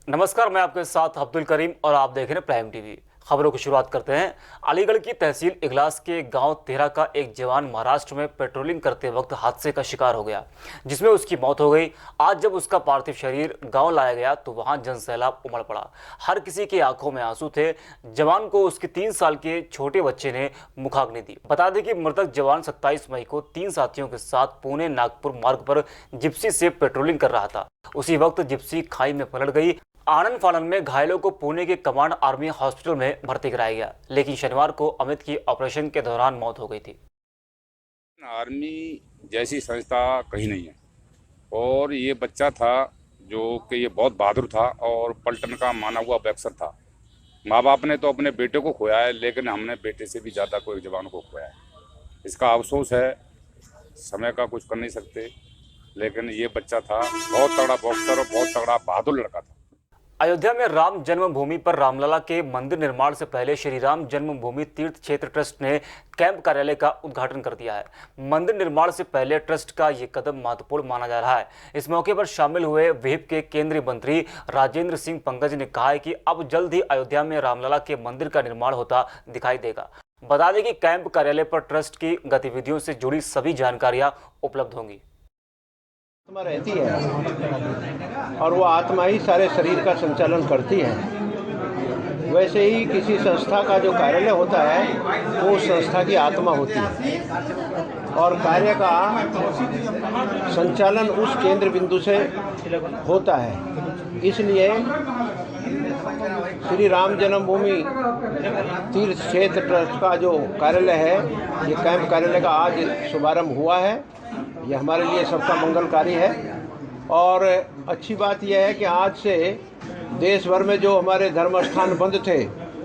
नमस्कार, मैं आपके साथ अब्दुल करीम और आप देख रहे हैं प्राइम टीवी। खबरों की शुरुआत करते हैं। अलीगढ़ की तहसील इगलास के गांव तेरा का एक जवान महाराष्ट्र में पेट्रोलिंग करते वक्त हादसे का शिकार हो गया, जिसमें उसकी मौत हो गई। आज जब उसका पार्थिव शरीर गांव लाया गया तो वहां जनसैलाब उमड़ पड़ा। हर किसी की आंखों में आंसू थे। जवान को उसके 3 साल के छोटे बच्चे ने मुखाग्नि दी। बता दें कि मृतक जवान 27 मई को 3 साथियों के साथ पुणे नागपुर मार्ग पर जिप्सी से पेट्रोलिंग कर रहा था। उसी वक्त जिप्सी खाई में पलट गई। आनन फानन में घायलों को पुणे के कमांड आर्मी हॉस्पिटल में भर्ती कराया गया, लेकिन शनिवार को अमित की ऑपरेशन के दौरान मौत हो गई थी। आर्मी जैसी संस्था कहीं नहीं है और ये बच्चा था जो कि ये बहुत बहादुर था और पलटन का माना हुआ बॉक्सर था। माँ बाप ने तो अपने बेटे को खोया है, लेकिन हमने बेटे से भी ज़्यादा कोई जवान को खोया है। इसका अफसोस है, समय का कुछ कर नहीं सकते, लेकिन ये बच्चा था बहुत तगड़ा बॉक्सर और बहुत तगड़ा बहादुर लड़का था। अयोध्या में राम जन्मभूमि पर रामलला के मंदिर निर्माण से पहले श्री राम जन्मभूमि तीर्थ क्षेत्र ट्रस्ट ने कैंप कार्यालय का उद्घाटन कर दिया है। मंदिर निर्माण से पहले ट्रस्ट का ये कदम महत्वपूर्ण माना जा रहा है। इस मौके पर शामिल हुए विहिप के केंद्रीय मंत्री राजेंद्र सिंह पंकज ने कहा है कि अब जल्द ही अयोध्या में रामलला के मंदिर का निर्माण होता दिखाई देगा। बता दें कि कैंप कार्यालय पर ट्रस्ट की गतिविधियों से जुड़ी सभी जानकारियां उपलब्ध होंगी। आत्मा रहती है और वो आत्मा ही सारे शरीर का संचालन करती है। वैसे ही किसी संस्था का जो कार्यालय होता है वो उस संस्था की आत्मा होती है और कार्य का संचालन उस केंद्र बिंदु से होता है। इसलिए श्री राम जन्मभूमि तीर्थ क्षेत्र ट्रस्ट का जो कार्यालय है, ये कैंप कार्यालय का आज शुभारंभ हुआ है। ये हमारे लिए सबका मंगलकारी है और अच्छी बात यह है कि आज से देश भर में जो हमारे धर्म स्थान बंद थे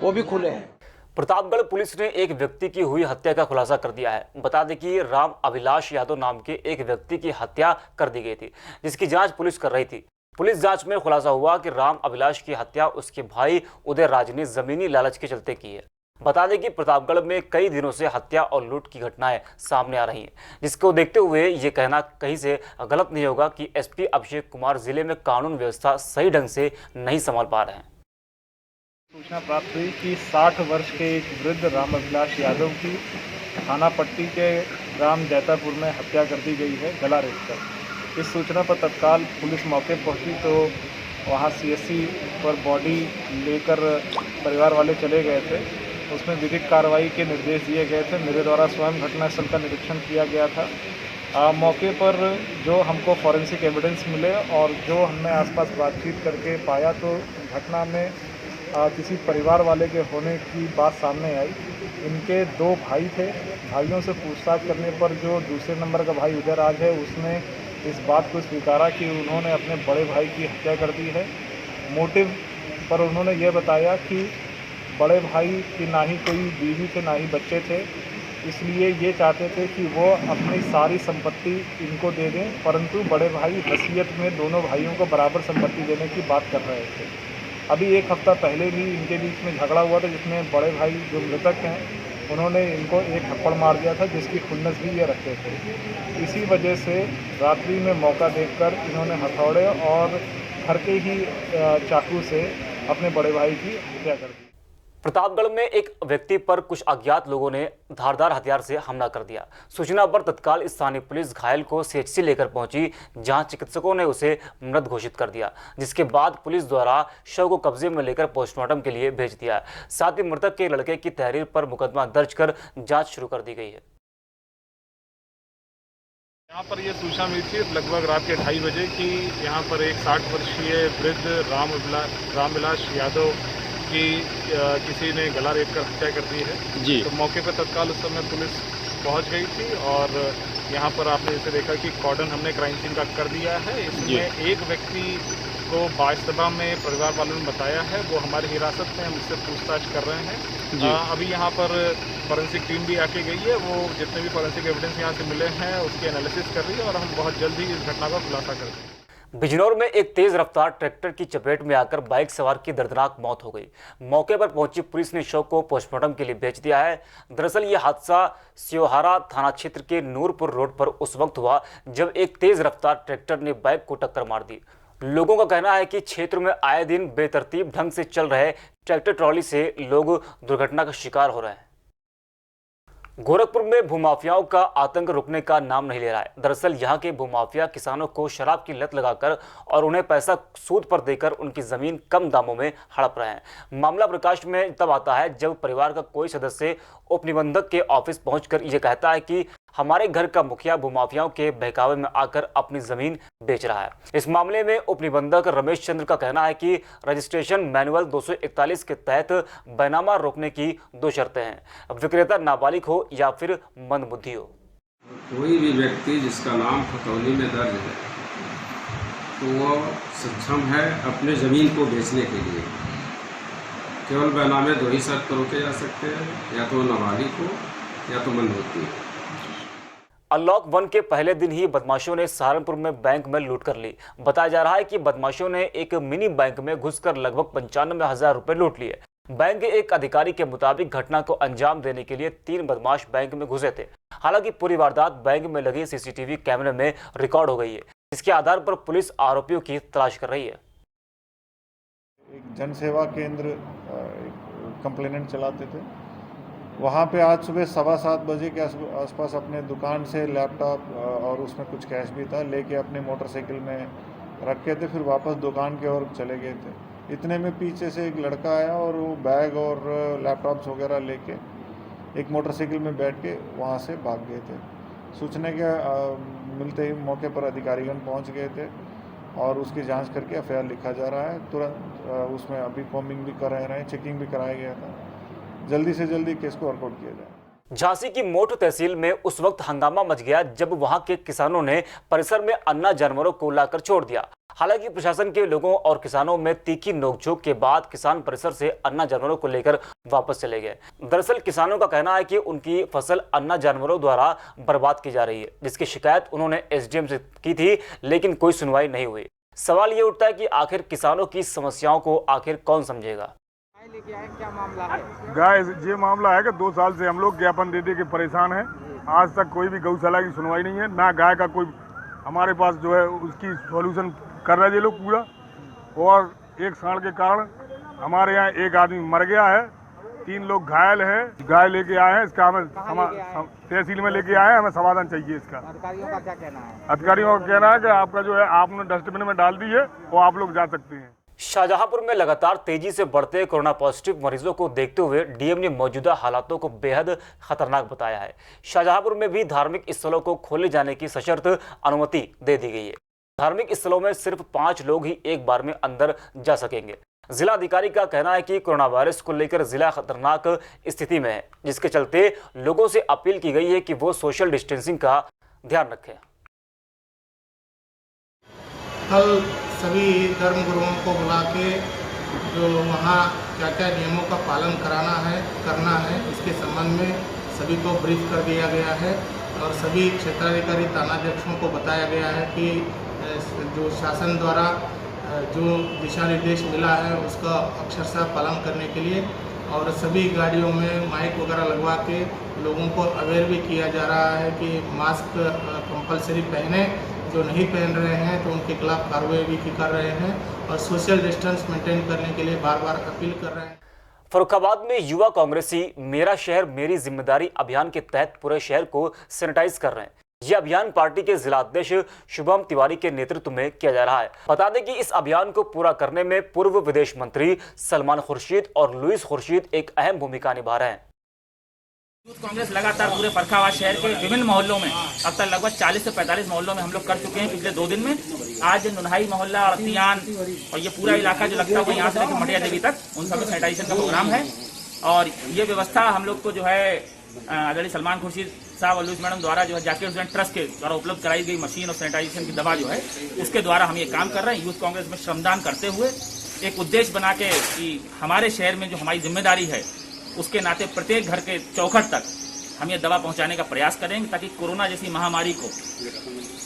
वो भी खुले हैं। प्रतापगढ़ पुलिस ने एक व्यक्ति की हुई हत्या का खुलासा कर दिया है। बता दें कि राम अभिलाष यादव नाम के एक व्यक्ति की हत्या कर दी गई थी, जिसकी जांच पुलिस कर रही थी। पुलिस जांच में खुलासा हुआ कि राम अभिलाष की हत्या उसके भाई उदय राज ने जमीनी लालच के चलते की है। बता दें कि प्रतापगढ़ में कई दिनों से हत्या और लूट की घटनाएं सामने आ रही हैं, जिसको देखते हुए ये कहना कहीं से गलत नहीं होगा कि एसपी अभिषेक कुमार जिले में कानून व्यवस्था सही ढंग से नहीं संभाल पा रहे हैं। सूचना प्राप्त हुई कि 60 वर्ष के एक वृद्ध राम अभिलाष यादव की थाना पट्टी के ग्राम जैतापुर में हत्या कर दी गई है, गला रेत कर। इस सूचना पर तत्काल पुलिस मौके पहुंची तो वहां सीएससी पर बॉडी लेकर परिवार वाले चले गए थे। उसमें विधिक कार्रवाई के निर्देश दिए गए थे। मेरे द्वारा स्वयं घटनास्थल का निरीक्षण किया गया था। मौके पर जो हमको फॉरेंसिक एविडेंस मिले और जो हमने आसपास बातचीत करके पाया, तो घटना में किसी परिवार वाले के होने की बात सामने आई। इनके 2 भाई थे। भाइयों से पूछताछ करने पर जो दूसरे नंबर का भाई उदय राज है, उसने इस बात को स्वीकारा कि उन्होंने अपने बड़े भाई की हत्या कर दी है। मोटिव पर उन्होंने ये बताया कि बड़े भाई की ना ही कोई बीवी थे, ना ही बच्चे थे, इसलिए ये चाहते थे कि वो अपनी सारी संपत्ति इनको दे दें, परंतु बड़े भाई वसीयत में दोनों भाइयों को बराबर संपत्ति देने की बात कर रहे थे। अभी 1 हफ्ता पहले भी इनके बीच में झगड़ा हुआ था, जिसमें बड़े भाई जो मृतक हैं उन्होंने इनको एक थप्पड़ मार दिया था, जिसकी खुन्नस भी ये रखते थे। इसी वजह से रात्रि में मौका देखकर इन्होंने हथौड़े और घर के ही चाकू से अपने बड़े भाई की हत्या कर दी। प्रतापगढ़ में एक व्यक्ति पर कुछ अज्ञात लोगों ने धारदार हथियार से हमला कर दिया। सूचना पर तत्काल स्थानीय पुलिस घायल को सीएचसी लेकर पहुंची, जहां चिकित्सकों ने उसे मृत घोषित कर दिया, जिसके बाद पुलिस द्वारा शव को कब्जे में लेकर पोस्टमार्टम के लिए भेज दिया। साथ ही मृतक के लड़के की तहरीर पर मुकदमा दर्ज कर जांच शुरू कर दी गई है। यहाँ पर ये सूचना मिली थी लगभग रात के 2:30 बजे कि यहाँ पर एक 60 वर्षीय वृद्ध रामविलास यादव की किसी ने गला रेत कर हत्या कर दी है जी। तो मौके पर तत्काल उस समय पुलिस पहुंच गई थी और यहाँ पर आपने जैसे देखा कि कॉर्डन हमने क्राइम सीन का कर दिया है। इसमें एक व्यक्ति को बाइस्तबा में परिवार वालों ने बताया है, वो हमारी हिरासत में, हम उससे पूछताछ कर रहे हैं। अभी यहाँ पर फॉरेंसिक टीम भी आके गई है, वो जितने भी फॉरेंसिक एविडेंस यहाँ से मिले हैं उसकी एनालिसिस कर रही है और हम बहुत जल्द ही इस घटना का खुलासा कर देंगे। बिजनौर में एक तेज रफ्तार ट्रैक्टर की चपेट में आकर बाइक सवार की दर्दनाक मौत हो गई। मौके पर पहुंची पुलिस ने शव को पोस्टमार्टम के लिए भेज दिया है। दरअसल यह हादसा सियोहारा थाना क्षेत्र के नूरपुर रोड पर उस वक्त हुआ जब एक तेज रफ्तार ट्रैक्टर ने बाइक को टक्कर मार दी। लोगों का कहना है कि क्षेत्र में आए दिन बेतरतीब ढंग से चल रहे ट्रैक्टर ट्रॉली से लोग दुर्घटना का शिकार हो रहे हैं। गोरखपुर में भूमाफियाओं का आतंक रुकने का नाम नहीं ले रहा है। दरअसल यहां के भूमाफिया किसानों को शराब की लत लगाकर और उन्हें पैसा सूद पर देकर उनकी जमीन कम दामों में हड़प रहे हैं। मामला प्रकाश में तब आता है जब परिवार का कोई सदस्य उपनिबंधक के ऑफिस पहुंचकर यह कहता है कि हमारे घर का मुखिया भूमाफियाओं के बहकावे में आकर अपनी जमीन बेच रहा है। इस मामले में उपनिबंधक रमेश चंद्र का कहना है कि रजिस्ट्रेशन मैनुअल 241 के तहत बैनामा रोकने की 2 शर्तें हैं, विक्रेता नाबालिग हो या फिर मंदबुद्धि हो। कोई भी व्यक्ति जिसका नाम खतौनी में दर्ज है तो वह सक्षम है अपने ज़मीन को बेचने के लिए। केवल बैनामे 2 ही शर्त पर रोके जा सकते हैं, या तो नाबालिग हो या तो मंदबुद्धि हो। अनलॉक 1 के पहले दिन ही बदमाशों ने सहारनपुर में बैंक में लूट कर ली। बताया जा रहा है कि बदमाशों ने एक मिनी बैंक में घुसकर लगभग 95,000 रुपए लूट लिए। बैंक के एक अधिकारी के मुताबिक घटना को अंजाम देने के लिए 3 बदमाश बैंक में घुसे थे। हालांकि पूरी वारदात बैंक में लगे सीसीटीवी कैमरे में रिकॉर्ड हो गई है। इसके आधार पर पुलिस आरोपियों की तलाश कर रही है। एक जन सेवा केंद्र कंप्लेनेंट चलाते थे, वहाँ पे आज सुबह 7:15 बजे के आसपास अपने दुकान से लैपटॉप और उसमें कुछ कैश भी था लेके अपने मोटरसाइकिल में रखे थे, फिर वापस दुकान के ओर चले गए थे। इतने में पीछे से एक लड़का आया और वो बैग और लैपटॉप्स वगैरह लेके एक मोटरसाइकिल में बैठ के वहाँ से भाग गए थे। सूचना के मिलते ही मौके पर अधिकारीगण पहुँच गए थे और उसकी जांच करके एफआईआर लिखा जा रहा है। तुरंत उसमें अभी कॉम्बिंग भी कर रहे हैं, चेकिंग भी कराया गया था। जल्दी से जल्दी केस को वर्कआउट किया जाए। झांसी की मोटू तहसील में उस वक्त हंगामा मच गया जब वहां के किसानों ने परिसर में अन्ना जानवरों को लाकर छोड़ दिया। हालांकि प्रशासन के लोगों और किसानों में तीखी नोकझोंक के बाद किसान परिसर से अन्ना जानवरों को लेकर वापस चले गए। दरअसल किसानों का कहना है कि उनकी फसल अन्ना जानवरों द्वारा बर्बाद की जा रही है, जिसकी शिकायत उन्होंने एसडीएम से की थी, लेकिन कोई सुनवाई नहीं हुई। सवाल ये उठता है कि आखिर किसानों की समस्याओं को आखिर कौन समझेगा। क्या मामला है? गाय ये मामला है कि 2 साल से हम लोग ज्ञापन दे दे के परेशान हैं। आज तक कोई भी गौशाला की सुनवाई नहीं है, ना गाय का कोई हमारे पास जो है उसकी सॉल्यूशन कर रहे हैं ये लोग पूरा। और एक सांड के कारण हमारे यहाँ एक आदमी मर गया है, 3 लोग घायल हैं। गाय लेके आए हैं, इसका हमें तहसील में लेके आए हैं, हमें समाधान चाहिए इसका। अधिकारियों का क्या कहना है? अधिकारियों का कहना है कि आपका जो है आपने डस्टबिन में डाल दी है, वो आप लोग जा सकते हैं। शाहजहांपुर में लगातार तेजी से बढ़ते कोरोना पॉजिटिव मरीजों को देखते हुए डीएम ने मौजूदा हालातों को बेहद खतरनाक बताया है। शाहजहांपुर में भी धार्मिक स्थलों को खोले जाने की सशर्त अनुमति दे दी गई है। धार्मिक स्थलों में सिर्फ 5 लोग ही एक बार में अंदर जा सकेंगे। जिला अधिकारी का कहना है कि कोरोना वायरस को लेकर जिला खतरनाक स्थिति में है, जिसके चलते लोगों से अपील की गई है कि वो सोशल डिस्टेंसिंग का ध्यान रखें। कल सभी धर्म गुरुओं को बुला के जो वहाँ क्या क्या नियमों का पालन करना है इसके संबंध में सभी को ब्रीफ कर दिया गया है और सभी क्षेत्राधिकारी थानाध्यक्षों को बताया गया है कि जो शासन द्वारा जो दिशा निर्देश मिला है उसका अक्षरशः पालन करने के लिए, और सभी गाड़ियों में माइक वगैरह लगवा के लोगों को अवेयर भी किया जा रहा है कि मास्क कंपलसरी पहने। जो नहीं पहन रहे हैं तो उनके खिलाफ कार्रवाई भी कर रहे हैं और सोशल डिस्टेंस मेंटेन करने के लिए बार बार अपील कर रहे हैं। फर्रुखाबाद में युवा कांग्रेसी मेरा शहर मेरी जिम्मेदारी अभियान के तहत पूरे शहर को सैनिटाइज कर रहे हैं। यह अभियान पार्टी के जिला अध्यक्ष शुभम तिवारी के नेतृत्व में किया जा रहा है। बता दें कि इस अभियान को पूरा करने में पूर्व विदेश मंत्री सलमान खुर्शीद और लुइस खुर्शीद एक अहम भूमिका निभा रहे हैं। यूथ कांग्रेस लगातार पूरे फर्रुखाबाद शहर के विभिन्न मोहल्लों में अब तक लगभग 40 से 45 मोहल्लों में हम लोग कर चुके हैं पिछले 2 दिन में। आज नुनहाई मोहल्ला और तियान और ये पूरा इलाका जो लगता है यहाँ से लेकर मटिया देवी तक उन सभी सैनिटाइजेशन का प्रोग्राम है। और ये व्यवस्था हम लोग को जो है आदरणीय सलमान खुर्शीद साहब और लुइस मैडम द्वारा जो है जाकिर हुसैन ट्रस्ट के द्वारा उपलब्ध कराई गई मशीन और सैनिटाइजेशन की दवा जो है उसके द्वारा हम ये काम कर रहे हैं। यूथ कांग्रेस में श्रमदान करते हुए एक उद्देश्य बना के कि हमारे शहर में जो हमारी जिम्मेदारी है उसके नाते प्रत्येक घर के चौखट तक हम ये दवा पहुंचाने का प्रयास करेंगे ताकि कोरोना जैसी महामारी को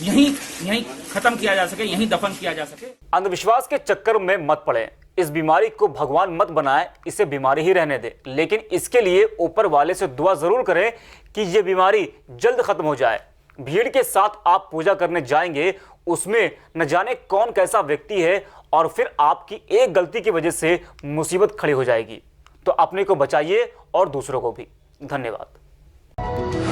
यहीं खत्म किया जा सके, यहीं दफन किया जा सके। अंधविश्वास के चक्कर में मत पड़े। इस बीमारी को भगवान मत बनाए, इसे बीमारी ही रहने दे, लेकिन इसके लिए ऊपर वाले से दुआ जरूर करें कि ये बीमारी जल्द खत्म हो जाए। भीड़ के साथ आप पूजा करने जाएंगे, उसमें न जाने कौन कैसा व्यक्ति है और फिर आपकी एक गलती की वजह से मुसीबत खड़ी हो जाएगी। तो अपने को बचाइए और दूसरों को भी। धन्यवाद।